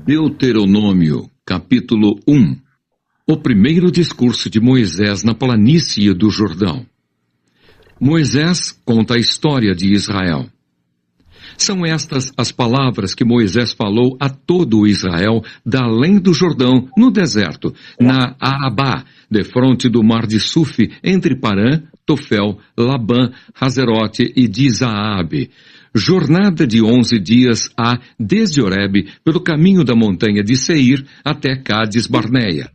Deuteronômio, capítulo 1. O primeiro discurso de Moisés na planície do Jordão. Moisés conta a história de Israel. São estas as palavras que Moisés falou a todo o Israel da além do Jordão, no deserto, na Arabá, defronte do mar de Suf, entre Parã, Tofel, Labã, Hazerote e de Zaabe. Jornada de 11 dias há desde Horebe, pelo caminho da montanha de Seir até Cádiz Barneia.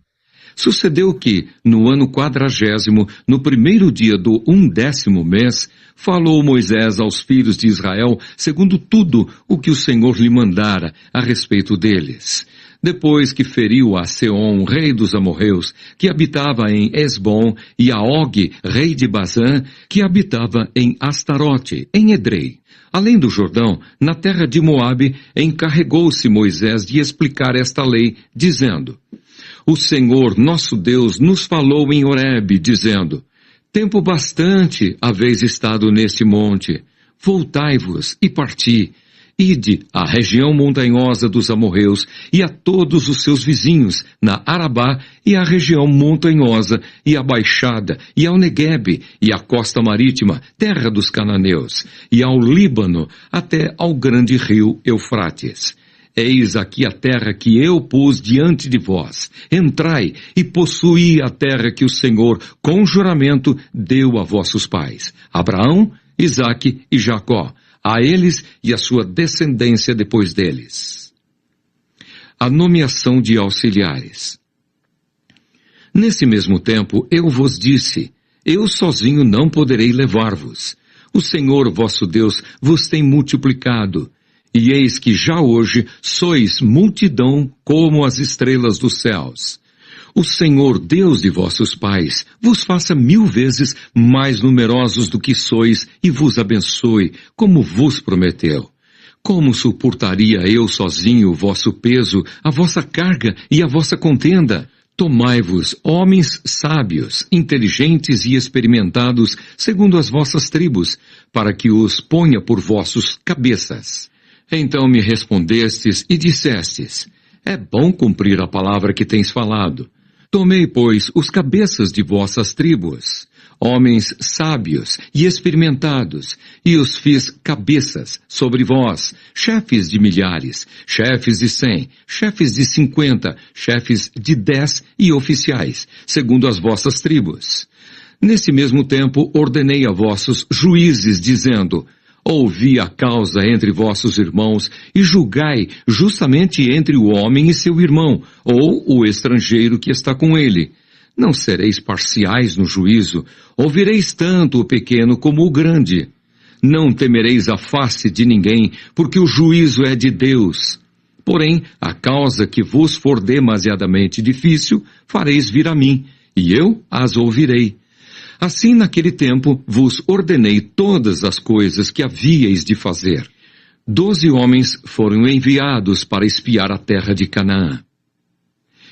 Sucedeu que, no ano 40º, no primeiro dia do 11º mês, falou Moisés aos filhos de Israel, segundo tudo o que o Senhor lhe mandara a respeito deles. Depois que feriu a Seom, rei dos amorreus, que habitava em Esbom, e a Og, rei de Bazã, que habitava em Astarote, em Edrei. Além do Jordão, na terra de Moabe, encarregou-se Moisés de explicar esta lei, dizendo: O Senhor, nosso Deus, nos falou em Horebe, dizendo: Tempo bastante haveis estado neste monte. Voltai-vos e parti. Ide à região montanhosa dos amorreus e a todos os seus vizinhos, na Arabá e à região montanhosa e à baixada, e ao Neguebe e à costa marítima, terra dos cananeus, e ao Líbano, até ao grande rio Eufrates. Eis aqui a terra que eu pus diante de vós. Entrai e possuí a terra que o Senhor, com juramento, deu a vossos pais, Abraão, Isaque e Jacó, a eles e a sua descendência depois deles. A nomeação de auxiliares. Nesse mesmo tempo eu vos disse: eu sozinho não poderei levar-vos. O Senhor vosso Deus vos tem multiplicado. E eis que já hoje sois multidão como as estrelas dos céus. O Senhor, Deus de vossos pais, vos faça 1000 vezes mais numerosos do que sois e vos abençoe, como vos prometeu. Como suportaria eu sozinho o vosso peso, a vossa carga e a vossa contenda? Tomai-vos homens sábios, inteligentes e experimentados, segundo as vossas tribos, para que os ponha por vossos cabeças. Então me respondestes e dissestes: é bom cumprir a palavra que tens falado. Tomei, pois, os cabeças de vossas tribos, homens sábios e experimentados, e os fiz cabeças sobre vós, chefes de milhares, chefes de 100, chefes de 50, chefes de 10 e oficiais, segundo as vossas tribos. Nesse mesmo tempo ordenei a vossos juízes, dizendo: ouvi a causa entre vossos irmãos e julgai justamente entre o homem e seu irmão, ou o estrangeiro que está com ele. Não sereis parciais no juízo, ouvireis tanto o pequeno como o grande. Não temereis a face de ninguém, porque o juízo é de Deus. Porém, a causa que vos for demasiadamente difícil, fareis vir a mim, e eu as ouvirei. Assim, naquele tempo, vos ordenei todas as coisas que havíeis de fazer. 12 homens foram enviados para espiar a terra de Canaã.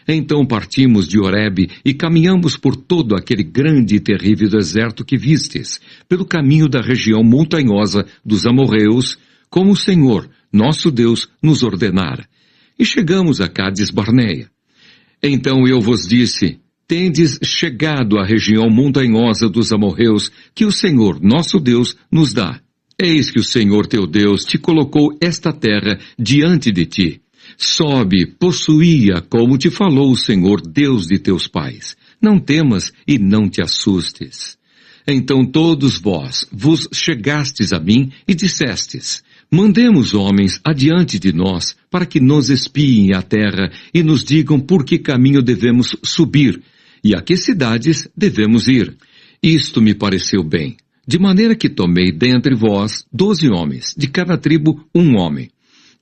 Então partimos de Horebe e caminhamos por todo aquele grande e terrível deserto que vistes, pelo caminho da região montanhosa dos amorreus, como o Senhor, nosso Deus, nos ordenara. E chegamos a Cádiz Barneia. Então eu vos disse: tendes chegado à região montanhosa dos amorreus, que o Senhor, nosso Deus, nos dá. Eis que o Senhor teu Deus te colocou esta terra diante de ti. Sobe, possuí-a, como te falou o Senhor, Deus de teus pais. Não temas e não te assustes. Então todos vós vos chegastes a mim e dissestes: mandemos homens adiante de nós, para que nos espiem a terra e nos digam por que caminho devemos subir, e a que cidades devemos ir. Isto me pareceu bem, de maneira que tomei dentre vós 12 homens, de cada tribo 1 homem.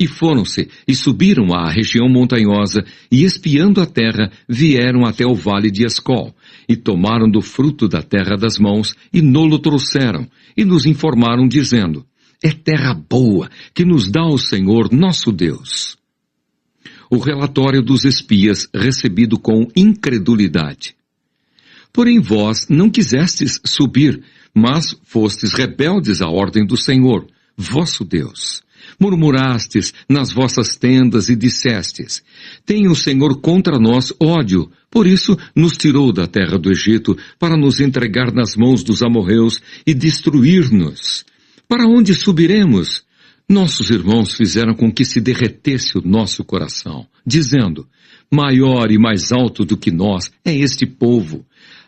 E foram-se, e subiram à região montanhosa, e espiando a terra, vieram até o vale de Escol, e tomaram do fruto da terra das mãos, e nolo trouxeram, e nos informaram, dizendo: é terra boa, que nos dá o Senhor nosso Deus. O relatório dos espias recebido com incredulidade. Porém vós não quisestes subir, mas fostes rebeldes à ordem do Senhor, vosso Deus. Murmurastes nas vossas tendas e dissestes: tem o Senhor contra nós ódio, por isso nos tirou da terra do Egito para nos entregar nas mãos dos amorreus e destruir-nos. Para onde subiremos? Nossos irmãos fizeram com que se derretesse o nosso coração, dizendo: maior e mais alto do que nós é este povo.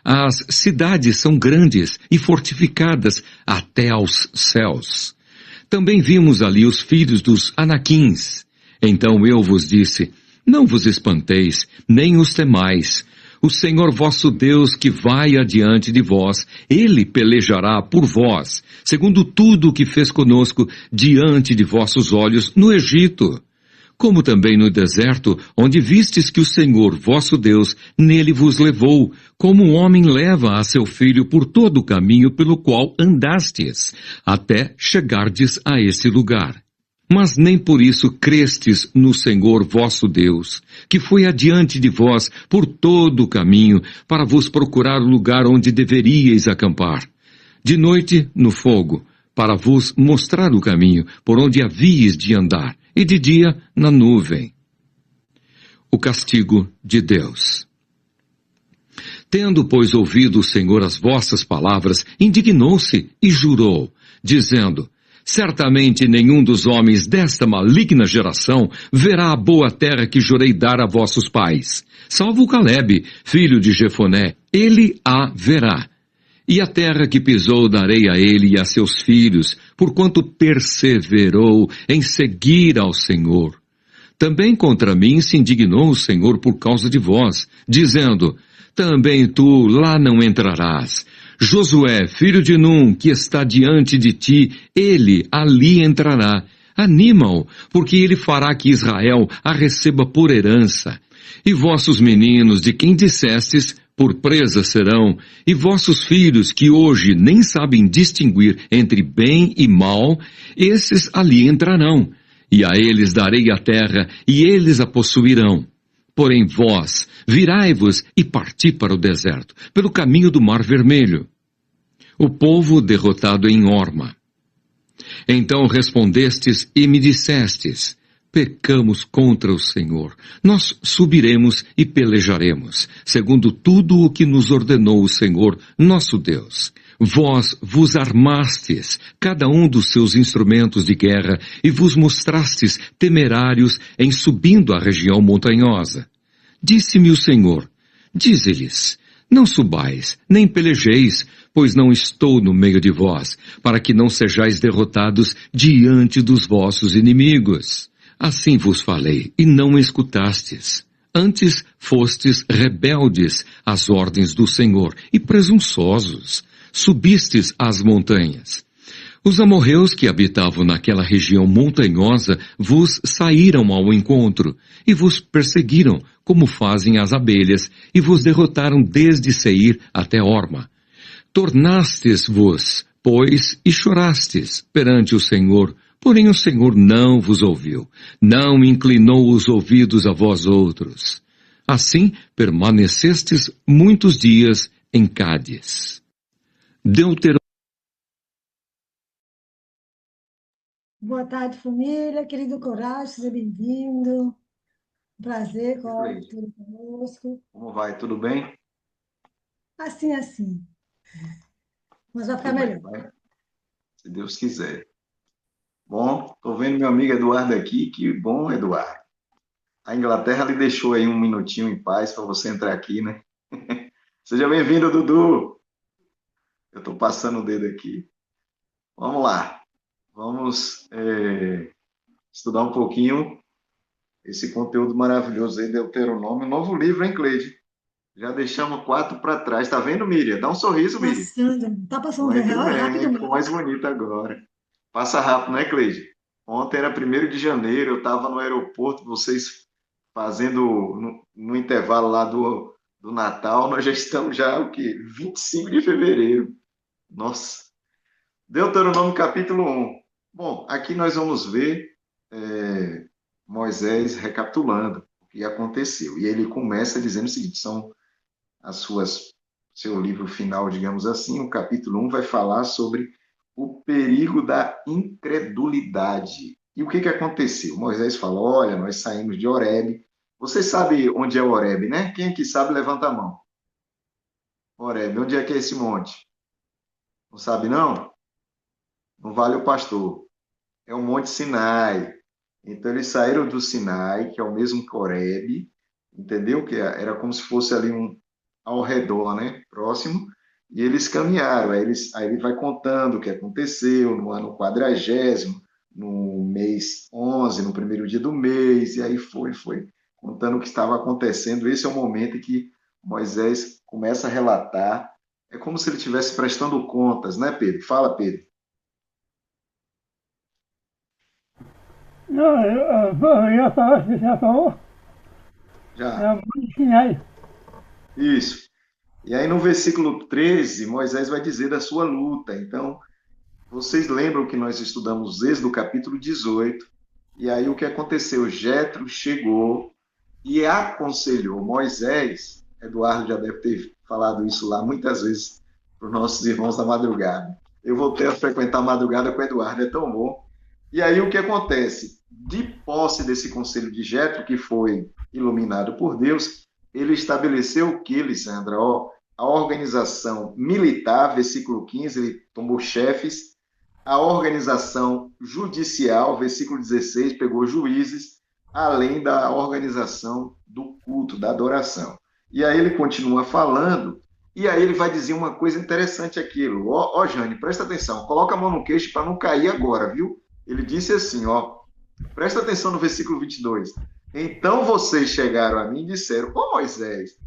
As cidades são grandes e fortificadas até aos céus. Também vimos ali os filhos dos Anaquins. Então eu vos disse: não vos espanteis, nem os temais. O Senhor vosso Deus que vai adiante de vós, Ele pelejará por vós, segundo tudo o que fez conosco diante de vossos olhos no Egito. Como também no deserto, onde vistes que o Senhor vosso Deus nele vos levou, como um homem leva a seu filho por todo o caminho pelo qual andastes, até chegardes a esse lugar. Mas nem por isso crestes no Senhor vosso Deus, que foi adiante de vós por todo o caminho, para vos procurar o lugar onde deveríeis acampar. De noite, no fogo, para vos mostrar o caminho por onde havíeis de andar, e de dia na nuvem. O castigo de Deus. Tendo, pois, ouvido o Senhor as vossas palavras, indignou-se e jurou, dizendo: certamente nenhum dos homens desta maligna geração verá a boa terra que jurei dar a vossos pais, salvo Calebe, filho de Jefoné, ele a verá. E a terra que pisou darei a ele e a seus filhos, porquanto perseverou em seguir ao Senhor. Também contra mim se indignou o Senhor por causa de vós, dizendo: também tu lá não entrarás. Josué, filho de Num, que está diante de ti, ele ali entrará. Anima-o, porque ele fará que Israel a receba por herança. E vossos meninos, de quem dissestes, por presa serão, e vossos filhos, que hoje nem sabem distinguir entre bem e mal, esses ali entrarão, e a eles darei a terra, e eles a possuirão. Porém vós, virai-vos e parti para o deserto, pelo caminho do Mar Vermelho. O povo derrotado em Horma. Então respondestes e me dissestes: pecamos contra o Senhor. Nós subiremos e pelejaremos, segundo tudo o que nos ordenou o Senhor, nosso Deus. Vós vos armastes, cada um dos seus instrumentos de guerra, e vos mostrastes temerários em subindo a região montanhosa. Disse-me o Senhor: dize-lhes: não subais, nem pelejeis, pois não estou no meio de vós, para que não sejais derrotados diante dos vossos inimigos. Assim vos falei, e não escutastes. Antes fostes rebeldes às ordens do Senhor, e presunçosos. Subistes às montanhas. Os amorreus que habitavam naquela região montanhosa vos saíram ao encontro, e vos perseguiram, como fazem as abelhas, e vos derrotaram desde Seir até Horma. Tornastes-vos, pois, e chorastes perante o Senhor, porém o Senhor não vos ouviu, não inclinou os ouvidos a vós outros. Assim permanecestes muitos dias em Cádiz. Boa tarde, família. Querido Coragem, seja bem-vindo. Prazer, tudo conosco. Como vai? Tudo bem? Assim. Mas vai ficar Tudo bem, melhor. vai? Se Deus quiser. Bom, estou vendo meu amigo Eduardo aqui. Que bom, Eduardo. A Inglaterra lhe deixou aí um minutinho em paz para você entrar aqui, né? Seja bem-vindo, Dudu. Eu estou passando o dedo aqui. Vamos lá. Vamos estudar um pouquinho esse conteúdo maravilhoso aí, Deuteronômio. Novo livro, hein, Cleide? Já deixamos 4 para trás. Tá vendo, Miriam? Dá um sorriso, Miriam. Tá passando Muito bem, rápido. ficou mais bonito agora. Passa rápido, né, Cleide? Ontem era 1º de janeiro, eu estava no aeroporto, vocês fazendo no intervalo lá do Natal, nós já estamos já, o quê? 25 de fevereiro. Nossa. Deuteronômio capítulo 1. Bom, aqui nós vamos ver Moisés recapitulando o que aconteceu. E ele começa dizendo o seguinte, são seu livro final, digamos assim, o capítulo 1 vai falar sobre o perigo da incredulidade. E o que que aconteceu? Moisés falou: olha, nós saímos de Horebe. Você sabe onde é Horebe, né? Quem aqui sabe, levanta a mão. Horebe, onde é que é esse monte? Não sabe, não? Não vale o pastor. É o Monte Sinai. Então, eles saíram do Sinai, que é o mesmo que Horebe, entendeu? Que era como se fosse ali ao redor, né? Próximo. E eles caminharam. Aí ele vai contando o que aconteceu no ano 40º, no mês 11, no primeiro dia do mês. E aí foi contando o que estava acontecendo. Esse é o momento em que Moisés começa a relatar. É como se ele estivesse prestando contas, né, Pedro? Fala, Pedro. Não, eu ia falar que você já falou, é Já. o Monte Sinai. Isso. E aí no versículo 13, Moisés vai dizer da sua luta. Então, vocês lembram que nós estudamos Êxodo capítulo 18, e aí o que aconteceu? Jetro chegou e aconselhou Moisés. Eduardo já deve ter falado isso lá muitas vezes para os nossos irmãos da madrugada. Eu voltei a frequentar a madrugada com o Eduardo, é tão bom. E aí o que acontece? De posse desse conselho de Jetro, que foi iluminado por Deus, ele estabeleceu o que, Lisandra? Ó, a organização militar, versículo 15, ele tomou chefes, a organização judicial, versículo 16, pegou juízes, além da organização do culto, da adoração. E aí ele continua falando, e aí ele vai dizer uma coisa interessante aquilo. Ó, Jane, presta atenção, coloca a mão no queixo para não cair agora, viu? Ele disse assim, ó, presta atenção no versículo 22. Então vocês chegaram a mim e disseram: ô Moisés,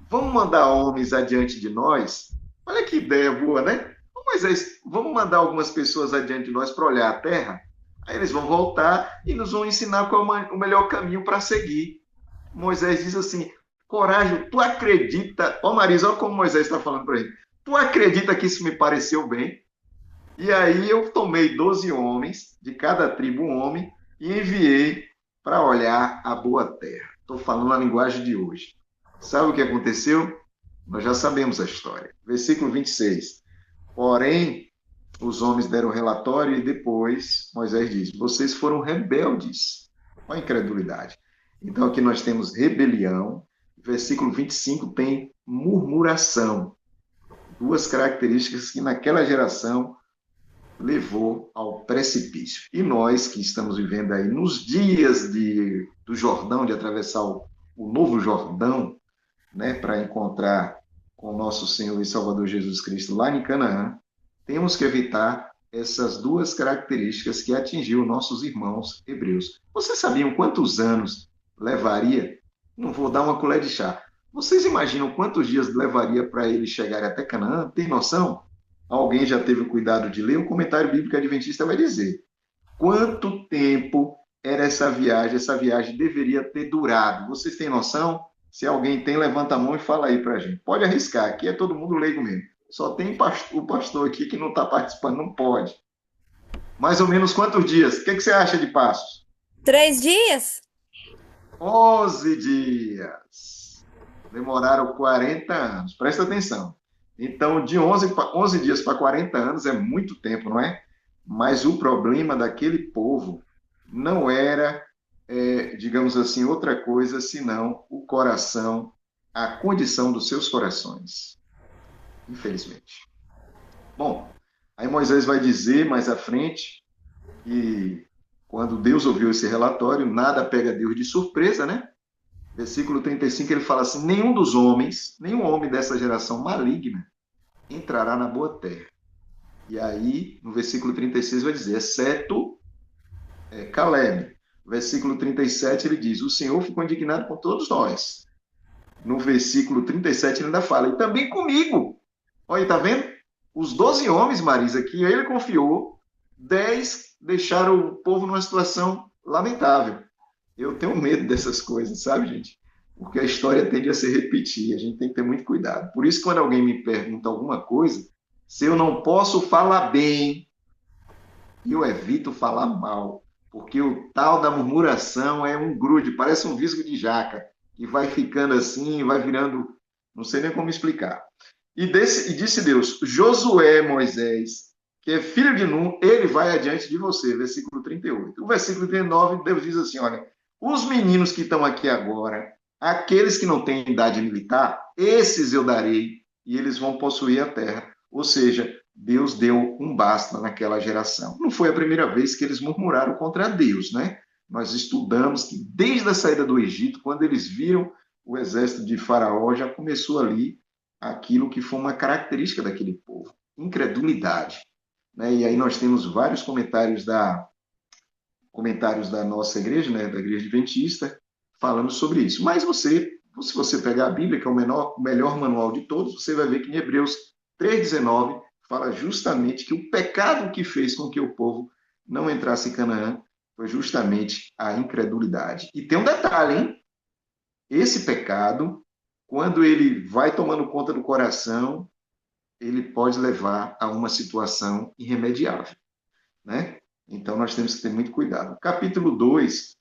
vamos mandar homens adiante de nós? Olha que ideia boa, né? Ô Moisés, vamos mandar algumas pessoas adiante de nós para olhar a terra? Aí eles vão voltar e nos vão ensinar qual é o melhor caminho para seguir. Moisés diz assim: coragem, tu acredita? Ó Marisa, olha como Moisés está falando para ele. Tu acredita que isso me pareceu bem? E aí eu tomei 12 homens, de cada tribo um homem, e enviei para olhar a boa terra. Estou falando a linguagem de hoje. Sabe o que aconteceu? Nós já sabemos a história. Versículo 26. Porém, os homens deram relatório e depois Moisés diz: vocês foram rebeldes. Olha a incredulidade. Então aqui nós temos rebelião. Versículo 25 tem murmuração. Duas características que naquela geração levou ao precipício. E nós que estamos vivendo aí nos dias do Jordão, de atravessar o novo Jordão, né, para encontrar com o nosso Senhor e Salvador Jesus Cristo lá em Canaã, temos que evitar essas duas características que atingiu nossos irmãos hebreus. Vocês sabiam quantos anos levaria? Não vou dar uma colher de chá. Vocês imaginam quantos dias levaria para eles chegarem até Canaã? Tem noção? Alguém já teve o cuidado de ler? O comentário bíblico adventista vai dizer quanto tempo era essa viagem. Essa viagem deveria ter durado. Vocês têm noção? Se alguém tem, levanta a mão e fala aí para a gente. Pode arriscar, aqui é todo mundo leigo mesmo. Só tem o pastor aqui que não está participando, não pode. Mais ou menos quantos dias? O que você acha de Passos? 3 dias? 11 dias. Demoraram 40 anos. Presta atenção. Então, de 11 dias para 40 anos é muito tempo, não é? Mas o problema daquele povo não era, digamos assim, outra coisa, senão o coração, a condição dos seus corações. Infelizmente. Bom, aí Moisés vai dizer mais à frente que quando Deus ouviu esse relatório, nada pega Deus de surpresa, né? Versículo 35, ele fala assim: nenhum homem dessa geração maligna entrará na boa terra. E aí, no versículo 36 vai dizer, exceto Caleb. Versículo 37 ele diz: o Senhor ficou indignado com todos nós. No versículo 37 ele ainda fala: e também comigo. Olha, tá vendo? Os 12 homens, Marisa, que ele confiou, 10 deixaram o povo numa situação lamentável. Eu tenho medo dessas coisas, sabe, gente? Porque a história tende a se repetir, a gente tem que ter muito cuidado. Por isso, quando alguém me pergunta alguma coisa, se eu não posso falar bem, eu evito falar mal, porque o tal da murmuração é um grude, parece um visgo de jaca, que vai ficando assim, vai virando, não sei nem como explicar. E disse Deus: Josué, Moisés, que é filho de Nun, ele vai adiante de você, versículo 38. O versículo 39, Deus diz assim, olha, os meninos que estão aqui agora, aqueles que não têm idade militar, esses eu darei, e eles vão possuir a terra. Ou seja, Deus deu um basta naquela geração. Não foi a primeira vez que eles murmuraram contra Deus, né? Nós estudamos que desde a saída do Egito, quando eles viram o exército de Faraó, já começou ali aquilo que foi uma característica daquele povo, incredulidade. Né? E aí nós temos vários comentários da nossa igreja, né? Da igreja adventista, falando sobre isso. Mas se você pegar a Bíblia, que é o melhor manual de todos, você vai ver que em Hebreus 3,19 fala justamente que o pecado que fez com que o povo não entrasse em Canaã foi justamente a incredulidade. E tem um detalhe, hein? Esse pecado, quando ele vai tomando conta do coração, ele pode levar a uma situação irremediável, né? Então, nós temos que ter muito cuidado. O capítulo 2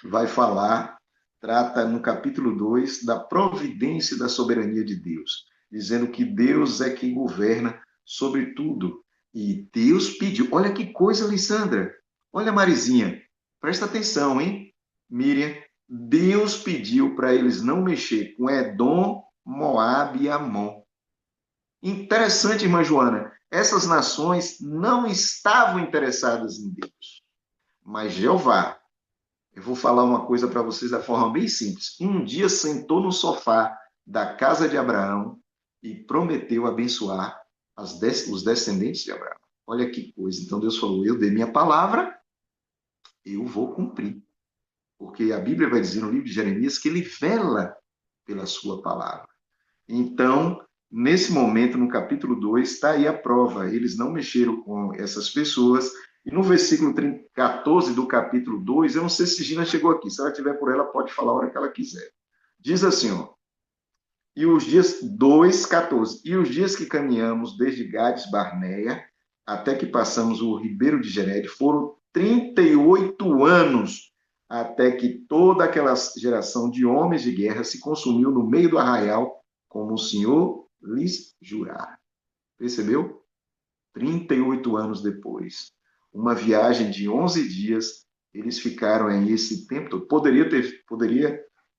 vai falar, trata no capítulo 2 da providência e da soberania de Deus, dizendo que Deus é quem governa sobre tudo. E Deus pediu, olha que coisa, Alessandra, olha Marizinha, presta atenção, hein? Miriam, Deus pediu para eles não mexer com Edom, Moabe e Amon. Interessante, irmã Joana, essas nações não estavam interessadas em Deus. Mas Jeová, eu vou falar uma coisa para vocês da forma bem simples. Um dia sentou no sofá da casa de Abraão e prometeu abençoar os descendentes de Abraão. Olha que coisa. Então Deus falou, eu dei minha palavra, eu vou cumprir. Porque a Bíblia vai dizer no livro de Jeremias que ele vela pela sua palavra. Então, nesse momento, no capítulo 2, está aí a prova. Eles não mexeram com essas pessoas. E no versículo 14 do capítulo 2, eu não sei se Gina chegou aqui. Se ela estiver por ela, pode falar a hora que ela quiser. Diz assim, ó. E os dias 2:14. E os dias que caminhamos desde Gades Barneia até que passamos o ribeiro de Gered foram 38 anos até que toda aquela geração de homens de guerra se consumiu no meio do arraial, como o Senhor lhes jurar. Percebeu? 38 anos depois. Uma viagem de 11 dias, eles ficaram aí esse tempo todo. Poderia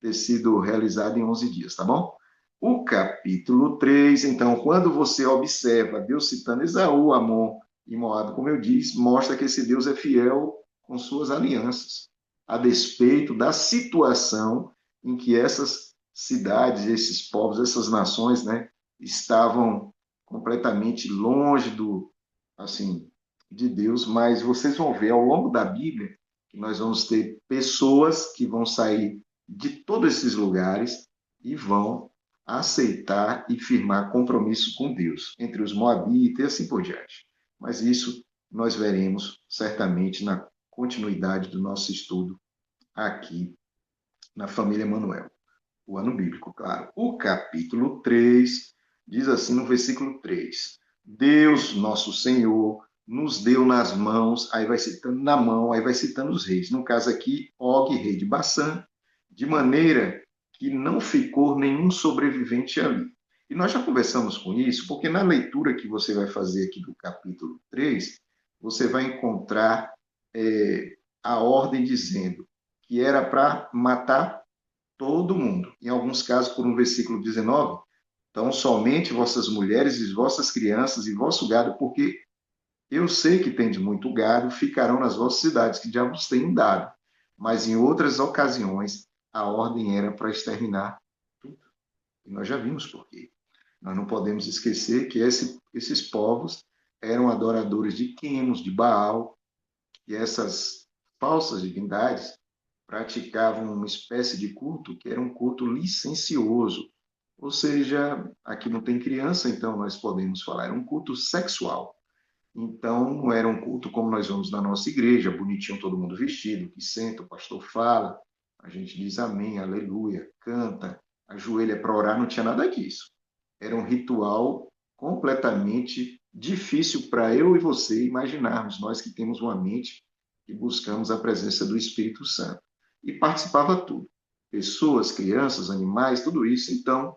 ter sido realizado em 11 dias, tá bom? O capítulo 3, então, quando você observa Deus citando Esaú, Amon e Moabe, como eu disse, mostra que esse Deus é fiel com suas alianças, a despeito da situação em que essas cidades, esses povos, essas nações, né, estavam completamente longe de Deus, mas vocês vão ver ao longo da Bíblia que nós vamos ter pessoas que vão sair de todos esses lugares e vão aceitar e firmar compromisso com Deus, entre os moabitas e assim por diante. Mas isso nós veremos certamente na continuidade do nosso estudo aqui na família Manuel. O ano bíblico, claro. O capítulo 3 diz assim no versículo 3: Deus, nosso Senhor, nos deu nas mãos, aí vai citando na mão, aí vai citando os reis. No caso aqui, Og, rei de Bassã, de maneira que não ficou nenhum sobrevivente ali. E nós já conversamos com isso, porque na leitura que você vai fazer aqui do capítulo 3, você vai encontrar a ordem dizendo que era para matar todo mundo. Em alguns casos, por um versículo 19, então somente vossas mulheres e vossas crianças e vosso gado, porque eu sei que tendes muito gado, ficarão nas vossas cidades, que já vos tenho dado. Mas em outras ocasiões, a ordem era para exterminar tudo. E nós já vimos por quê. Nós não podemos esquecer que esses povos eram adoradores de Quemos, de Baal, e essas falsas divindades praticavam uma espécie de culto que era um culto licencioso. Ou seja, aqui não tem criança, então nós podemos falar, era um culto sexual. Então, não era um culto como nós vamos na nossa igreja, bonitinho, todo mundo vestido, que senta, o pastor fala, a gente diz amém, aleluia, canta, ajoelha para orar, não tinha nada disso. Era um ritual completamente difícil para eu e você imaginarmos, nós que temos uma mente e buscamos a presença do Espírito Santo. E participava tudo, pessoas, crianças, animais, tudo isso. Então,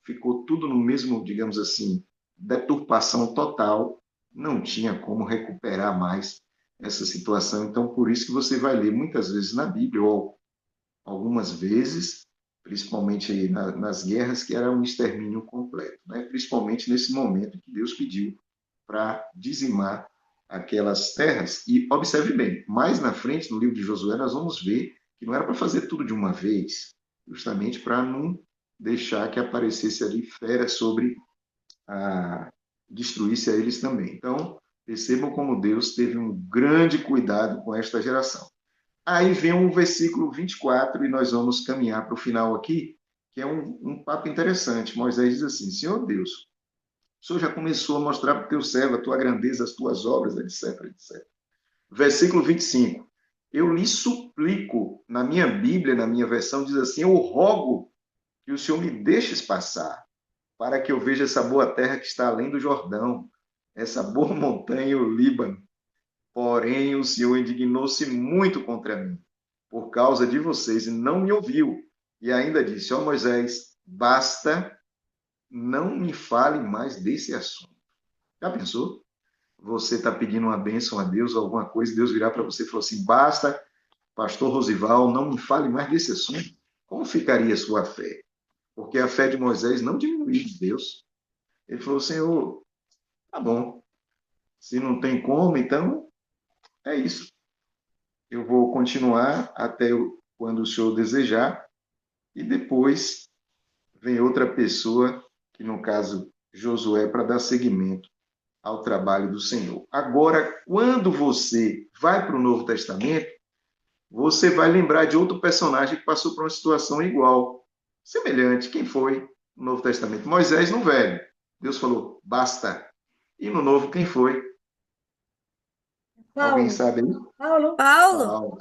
ficou tudo no mesmo, digamos assim, deturpação total não tinha como recuperar mais essa situação. Então, por isso que você vai ler muitas vezes na Bíblia, ou algumas vezes, principalmente aí nas guerras, que era um extermínio completo, né? Principalmente nesse momento que Deus pediu para dizimar aquelas terras. E observe bem, mais na frente, no livro de Josué, nós vamos ver que não era para fazer tudo de uma vez, justamente para não deixar que aparecesse ali fera sobre destruísse a eles também. Então, percebam como Deus teve um grande cuidado com esta geração. Aí vem o versículo 24, e nós vamos caminhar para o final aqui, que é um papo interessante. Moisés diz assim: Senhor Deus, o Senhor já começou a mostrar para o teu servo a tua grandeza, as tuas obras, etc, etc. Versículo 25. Eu lhe suplico, na minha Bíblia, na minha versão, diz assim: eu rogo que o Senhor me deixes passar, para que eu veja essa boa terra que está além do Jordão, essa boa montanha, o Líbano. Porém, o Senhor indignou-se muito contra mim, por causa de vocês, e não me ouviu. E ainda disse: ó Moisés, basta, não me fale mais desse assunto. Já pensou? Você está pedindo uma bênção a Deus, alguma coisa, Deus virá para você e falou assim: basta, pastor Rosival, não me fale mais desse assunto. Como ficaria a sua fé? Porque a fé de Moisés não diminuiu de Deus. Ele falou: Senhor, tá bom, se não tem como, então é isso. Eu vou continuar até quando o Senhor desejar, e depois vem outra pessoa, que no caso Josué, para dar seguimento ao trabalho do Senhor. Agora, quando você vai para o Novo Testamento, você vai lembrar de outro personagem que passou por uma situação igual, semelhante. Quem foi no Novo Testamento? Moisés no Velho. Deus falou: basta. E no Novo, quem foi? Alguém Paulo. sabe aí? Paulo. Paulo, Paulo.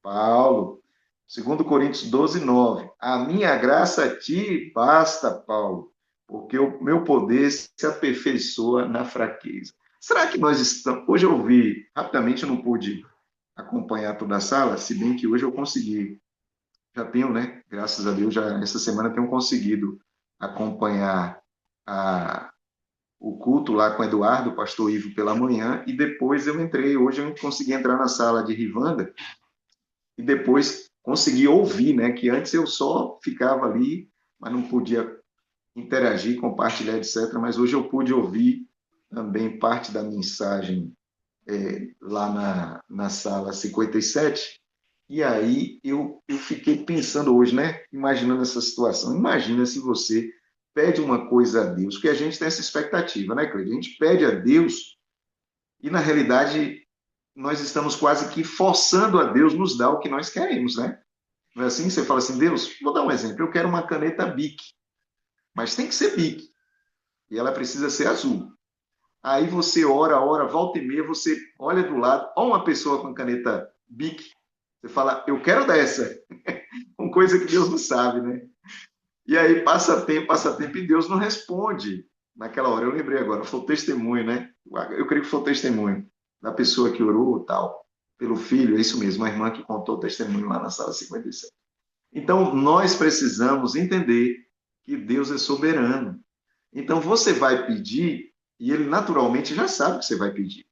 Paulo. 2 Coríntios 12, 9. A minha graça a ti basta, Paulo, porque o meu poder se aperfeiçoa na fraqueza. Será que nós estamos... Hoje eu vi, rapidamente eu não pude acompanhar toda a sala, se bem que hoje eu consegui. Já tenho, né? Graças a Deus, já essa semana tenho conseguido acompanhar o culto lá com o Eduardo, o pastor Ivo, pela manhã, e depois eu entrei. Hoje eu consegui entrar na sala de Rivanda e depois consegui ouvir, né? Que antes eu só ficava ali, mas não podia interagir, compartilhar, etc. Mas hoje eu pude ouvir também parte da mensagem lá na sala 57. E aí eu fiquei pensando hoje, né? Imaginando essa situação. Imagina se você pede uma coisa a Deus, porque a gente tem essa expectativa, né, Cleide? A gente pede a Deus e, na realidade, nós estamos quase que forçando a Deus nos dar o que nós queremos, né? Não é assim? Você fala assim: Deus, vou dar um exemplo, eu quero uma caneta Bic, mas tem que ser Bic, e ela precisa ser azul. Aí você ora, volta e meia, você olha do lado, olha uma pessoa com caneta Bic, você fala: eu quero dessa, com coisa que Deus não sabe, né? E aí passa tempo e Deus não responde naquela hora. Eu lembrei agora, foi o testemunho, né? Eu creio que foi o testemunho da pessoa que orou tal, pelo filho, é isso mesmo, a irmã que contou o testemunho lá na sala 57. Então, nós precisamos entender que Deus é soberano. Então, você vai pedir, e ele naturalmente já sabe o que você vai pedir.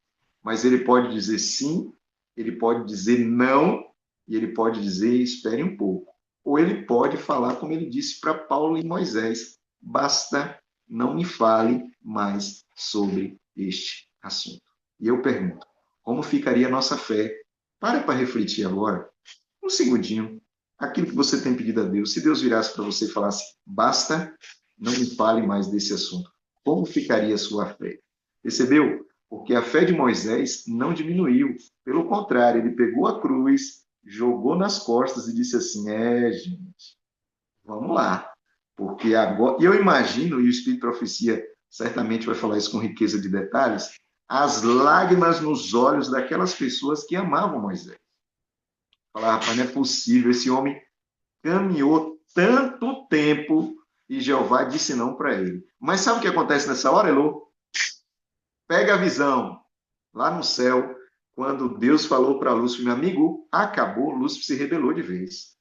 Mas ele pode dizer sim, ele pode dizer não, e ele pode dizer espere um pouco. Ou ele pode falar, como ele disse para Paulo e Moisés: basta, não me fale mais sobre este assunto. E eu pergunto: como ficaria a nossa fé? Para refletir agora, um segundinho, aquilo que você tem pedido a Deus. Se Deus virasse para você e falasse: basta, não me fale mais desse assunto, como ficaria a sua fé? Percebeu? Porque a fé de Moisés não diminuiu. Pelo contrário, ele pegou a cruz, jogou nas costas e disse assim: gente, vamos lá. Porque agora... E eu imagino, e o Espírito de Profecia certamente vai falar isso com riqueza de detalhes, as lágrimas nos olhos daquelas pessoas que amavam Moisés. Falar: rapaz, não é possível, esse homem caminhou tanto tempo e Jeová disse não para ele. Mas sabe o que acontece nessa hora, Elô? Pega a visão lá no céu, quando Deus falou para Lúcifer: meu amigo, acabou, Lúcifer se rebelou de vez.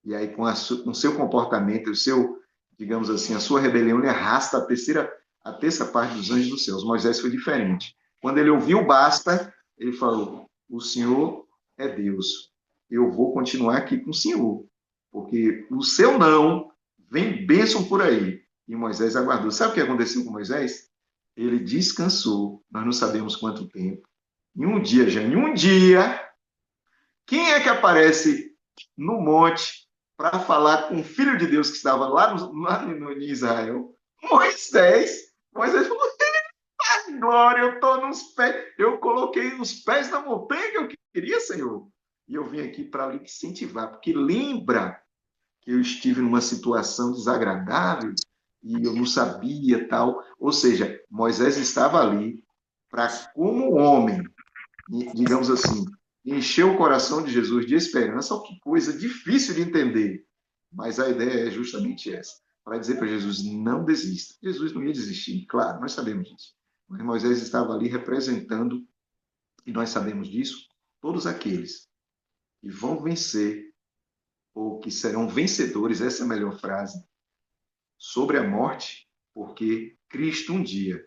E aí, com o seu comportamento, o seu, digamos assim, a sua rebelião, ele arrasta a terça parte dos anjos dos céus. Moisés foi diferente. Quando ele ouviu basta, ele falou: o Senhor é Deus. Eu vou continuar aqui com o Senhor, porque o seu não vem bênção por aí. E Moisés aguardou. Sabe o que aconteceu com Moisés? Ele descansou, nós não sabemos quanto tempo. Em um dia, Jane, um dia, quem é que aparece no monte para falar com o Filho de Deus que estava lá em Israel? Moisés. Moisés falou: glória, eu estou nos pés, eu coloquei nos pés da montanha que eu queria, Senhor. E eu vim aqui para lhe incentivar, porque lembra que eu estive numa situação desagradável e eu não sabia tal. Ou seja, Moisés estava ali para, como homem, digamos assim, encher o coração de Jesus de esperança. Oh, que coisa difícil de entender. Mas a ideia é justamente essa, para dizer para Jesus: não desista. Jesus não ia desistir, claro, nós sabemos disso. Mas Moisés estava ali representando, e nós sabemos disso, todos aqueles que vão vencer, ou que serão vencedores, essa é a melhor frase, sobre a morte, porque Cristo um dia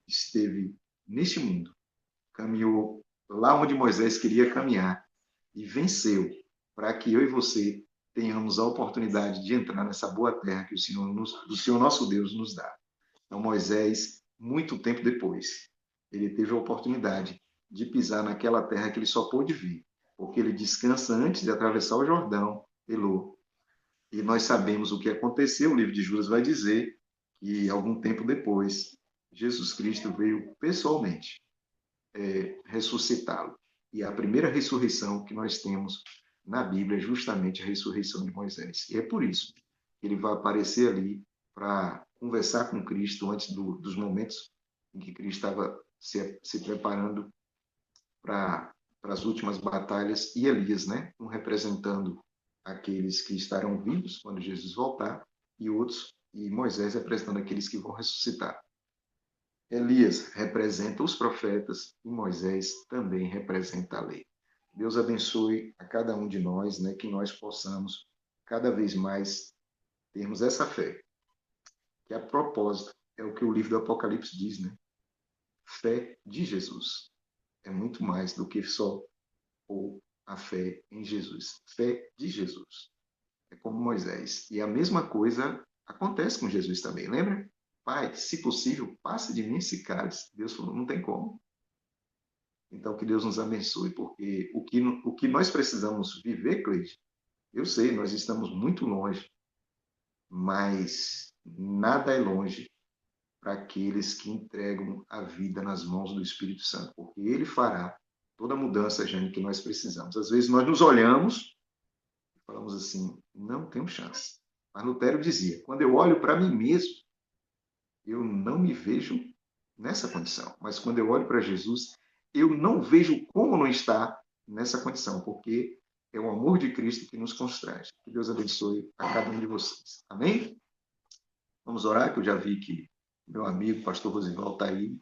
esteve neste mundo, caminhou lá onde Moisés queria caminhar e venceu, para que eu e você tenhamos a oportunidade de entrar nessa boa terra que o Senhor nosso Deus nos dá. Então, Moisés, muito tempo depois, ele teve a oportunidade de pisar naquela terra que ele só pôde ver, porque ele descansa antes de atravessar o Jordão, Elô. E nós sabemos o que aconteceu, o livro de Judas vai dizer que, algum tempo depois, Jesus Cristo veio pessoalmente ressuscitá-lo. E a primeira ressurreição que nós temos na Bíblia é justamente a ressurreição de Moisés. E é por isso que ele vai aparecer ali para conversar com Cristo antes dos momentos em que Cristo estava se preparando para as últimas batalhas, e Elias, né, um representando aqueles que estarão vivos quando Jesus voltar, e Moisés representando aqueles que vão ressuscitar. Elias representa os profetas e Moisés também representa a lei. Deus abençoe a cada um de nós, né, que nós possamos cada vez mais termos essa fé, que a propósito é o que o livro do Apocalipse diz, né? Fé de Jesus. É muito mais do que só a fé em Jesus. Fé de Jesus. É como Moisés. E a mesma coisa acontece com Jesus também, lembra? Pai, se possível, passe de mim esse cálice. Deus falou: não tem como. Então, que Deus nos abençoe, porque o que nós precisamos viver, Cleide, eu sei, nós estamos muito longe, mas nada é longe para aqueles que entregam a vida nas mãos do Espírito Santo, porque Ele fará toda a mudança, Jane, que nós precisamos. Às vezes nós nos olhamos e falamos assim: não tenho chance. Mas Lutero dizia: quando eu olho para mim mesmo, eu não me vejo nessa condição. Mas quando eu olho para Jesus, eu não vejo como não estar nessa condição, porque é o amor de Cristo que nos constrange. Que Deus abençoe a cada um de vocês. Amém? Vamos orar, que eu já vi que meu amigo, pastor Rosival, está aí.